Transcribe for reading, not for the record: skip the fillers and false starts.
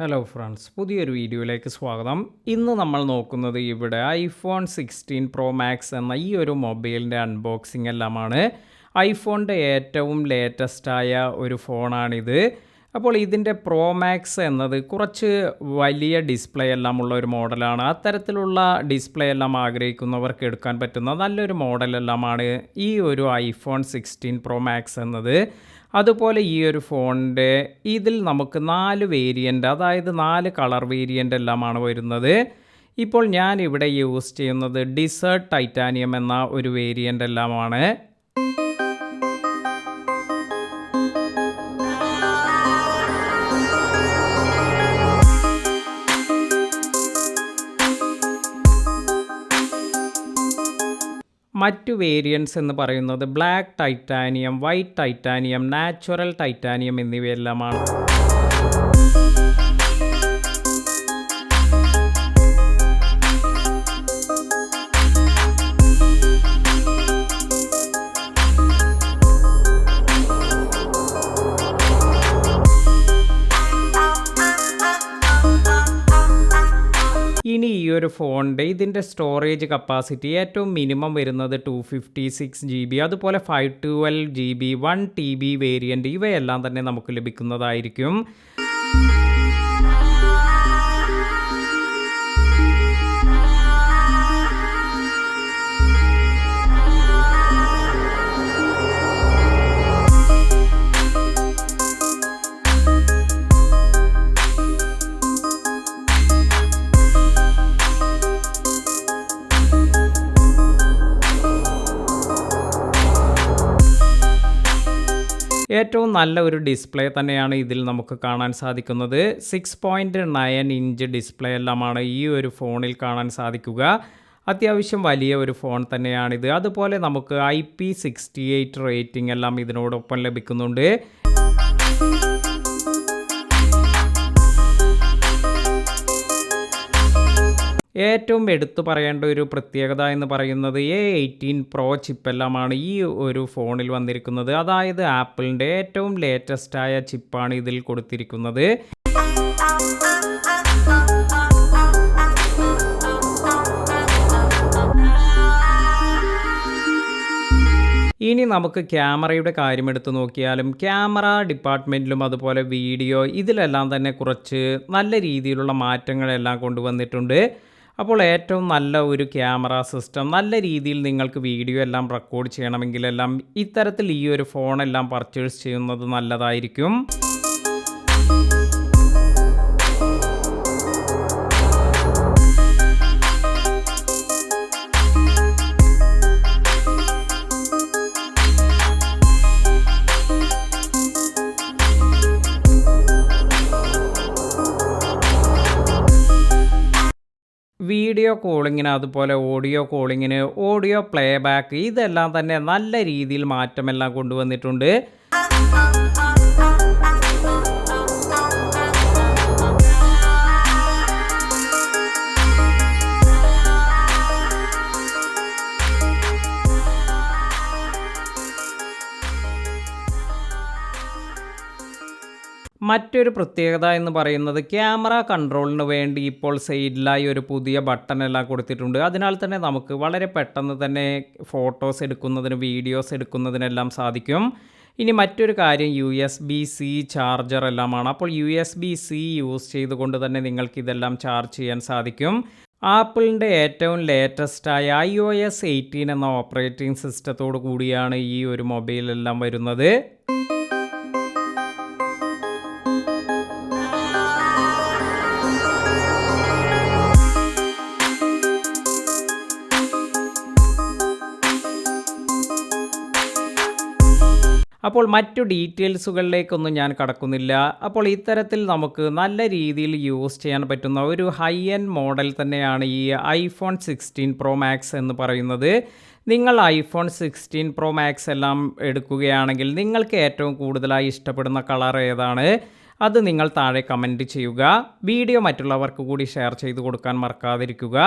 Hello friends, പുതിയൊരു വീഡിയോയിലേക്ക് സ്വാഗതം. ഇന്ന് നമ്മൾ നോക്കുന്നത് ഇവിടെ ഐഫോൺ 16 പ്രോ മാക്സ് എന്ന ഈ ഒരു മൊബൈലിൻ്റെ അൺബോക്സിംഗ് എല്ലാമാണ്. ഐഫോണിൻ്റെ ഏറ്റവും ലേറ്റസ്റ്റായ ഒരു ഫോണാണിത്. അപ്പോൾ ഇതിൻ്റെ പ്രോ മാക്സ് എന്നത് കുറച്ച് വലിയ ഡിസ്പ്ലേ എല്ലാം ഉള്ള ഒരു മോഡലാണ്. അത്തരത്തിലുള്ള ഡിസ്പ്ലേ എല്ലാം ആഗ്രഹിക്കുന്നവർക്ക് എടുക്കാൻ പറ്റുന്ന നല്ലൊരു മോഡലെല്ലാമാണ് ഈ ഒരു ഐഫോൺ 16 പ്രോ മാക്സ് എന്നത്. അതുപോലെ ഈ ഒരു ഫോണിൻ്റെ ഇതിൽ നമുക്ക് 4 വേരിയൻ്റ്, അതായത് 4 കളർ വേരിയൻ്റ് എല്ലാമാണ് വരുന്നത്. ഇപ്പോൾ ഞാൻ ഇവിടെ യൂസ് ചെയ്യുന്നത് ഡിസേർട്ട് ടൈറ്റാനിയം എന്ന ഒരു വേരിയൻ്റ് എല്ലാമാണ്. മറ്റു വേരിയൻറ്റ്സ് എന്ന് പറയുന്നത് black titanium, white titanium, natural titanium എന്നിവയെല്ലാമാണ്. ഇനി ഈ ഒരു ഫോണിൻ്റെ ഇതിൻ്റെ സ്റ്റോറേജ് കപ്പാസിറ്റി ഏറ്റവും മിനിമം വരുന്നത് 256 GB, അതുപോലെ 512 GB, 1 TB വേരിയൻ്റ് ഇവയെല്ലാം തന്നെ നമുക്ക് ലഭിക്കുന്നതായിരിക്കും. ഏറ്റവും നല്ല ഒരു ഡിസ്പ്ലേ തന്നെയാണ് ഇതിൽ നമുക്ക് കാണാൻ സാധിക്കുന്നത്. 6.9 ഇഞ്ച് ഡിസ്പ്ലേ എല്ലാമാണ് ഈ ഒരു ഫോണിൽ കാണാൻ സാധിക്കുക. അത്യാവശ്യം വലിയ ഒരു ഫോൺ തന്നെയാണിത്. അതുപോലെ നമുക്ക് IP68 റേറ്റിംഗ് എല്ലാം ഇതിനോടൊപ്പം ലഭിക്കുന്നുണ്ട്. ഏറ്റവും എടുത്തു പറയേണ്ട ഒരു പ്രത്യേകത എന്ന് പറയുന്നത് A18 പ്രോ ചിപ്പെല്ലാമാണ് ഈ ഒരു ഫോണിൽ വന്നിരിക്കുന്നത്. അതായത് ആപ്പിളിൻ്റെ ഏറ്റവും ലേറ്റസ്റ്റായ ചിപ്പാണ് ഇതിൽ കൊടുത്തിരിക്കുന്നത്. ഇനി നമുക്ക് ക്യാമറയുടെ കാര്യം എടുത്തു നോക്കിയാലും ക്യാമറ ഡിപ്പാർട്ട്മെൻറ്റിലും അതുപോലെ വീഡിയോ ഇതിലെല്ലാം തന്നെ കുറച്ച് നല്ല രീതിയിലുള്ള മാറ്റങ്ങളെല്ലാം കൊണ്ടുവന്നിട്ടുണ്ട്. അപ്പോൾ ഏറ്റവും നല്ല ഒരു ക്യാമറ സിസ്റ്റം, നല്ല രീതിയിൽ നിങ്ങൾക്ക് വീഡിയോ എല്ലാം റെക്കോർഡ് ചെയ്യണമെങ്കിലെല്ലാം ഇത്തരത്തിൽ ഈ ഒരു ഫോണെല്ലാം പർച്ചേസ് ചെയ്യുന്നത് നല്ലതായിരിക്കും. വീഡിയോ കോളിങ്ങിന് അതുപോലെ ഓഡിയോ കോളിങ്ങിന്, ഓഡിയോ പ്ലേ ബാക്ക് ഇതെല്ലാം തന്നെ നല്ല രീതിയിൽ മാറ്റമെല്ലാം കൊണ്ടുവന്നിട്ടുണ്ട്. മറ്റൊരു പ്രത്യേകത എന്ന് പറയുന്നത് ക്യാമറ കൺട്രോളിന് വേണ്ടി ഇപ്പോൾ സൈഡിലായി ഒരു പുതിയ ബട്ടൺ എല്ലാം കൊടുത്തിട്ടുണ്ട്. അതിനാൽ തന്നെ നമുക്ക് വളരെ പെട്ടെന്ന് തന്നെ ഫോട്ടോസ് എടുക്കുന്നതിന്, വീഡിയോസ് എടുക്കുന്നതിനെല്ലാം സാധിക്കും. ഇനി മറ്റൊരു കാര്യം USB-C ചാർജർ എല്ലാമാണ്. അപ്പോൾ USB-C യൂസ് ചെയ്തുകൊണ്ട് തന്നെ നിങ്ങൾക്ക് ഇതെല്ലാം ചാർജ് ചെയ്യാൻ സാധിക്കും. ആപ്പിളിൻ്റെ ഏറ്റവും ലേറ്റസ്റ്റായ iOS 18 എന്ന ഓപ്പറേറ്റിംഗ് സിസ്റ്റത്തോടു കൂടിയാണ് ഈ ഒരു മൊബൈലെല്ലാം വരുന്നത്. അപ്പോൾ മറ്റു ഡീറ്റെയിൽസുകളിലേക്കൊന്നും ഞാൻ കടക്കുന്നില്ല. അപ്പോൾ ഇത്തരത്തിൽ നമുക്ക് നല്ല രീതിയിൽ യൂസ് ചെയ്യാൻ പറ്റുന്ന ഒരു ഹൈ എൻഡ് മോഡൽ തന്നെയാണ് ഈ ഐഫോൺ 16 പ്രോ മാക്സ് എന്ന് പറയുന്നത്. നിങ്ങൾ ഐഫോൺ 16 പ്രോ മാക്സ് എല്ലാം എടുക്കുകയാണെങ്കിൽ നിങ്ങൾക്ക് ഏറ്റവും കൂടുതലായി ഇഷ്ടപ്പെടുന്ന കളർ ഏതാണ്? അത് നിങ്ങൾ താഴെ കമൻറ്റ് ചെയ്യുക. വീഡിയോ മറ്റുള്ളവർക്ക് കൂടി ഷെയർ ചെയ്ത് കൊടുക്കാൻ മറക്കാതിരിക്കുക.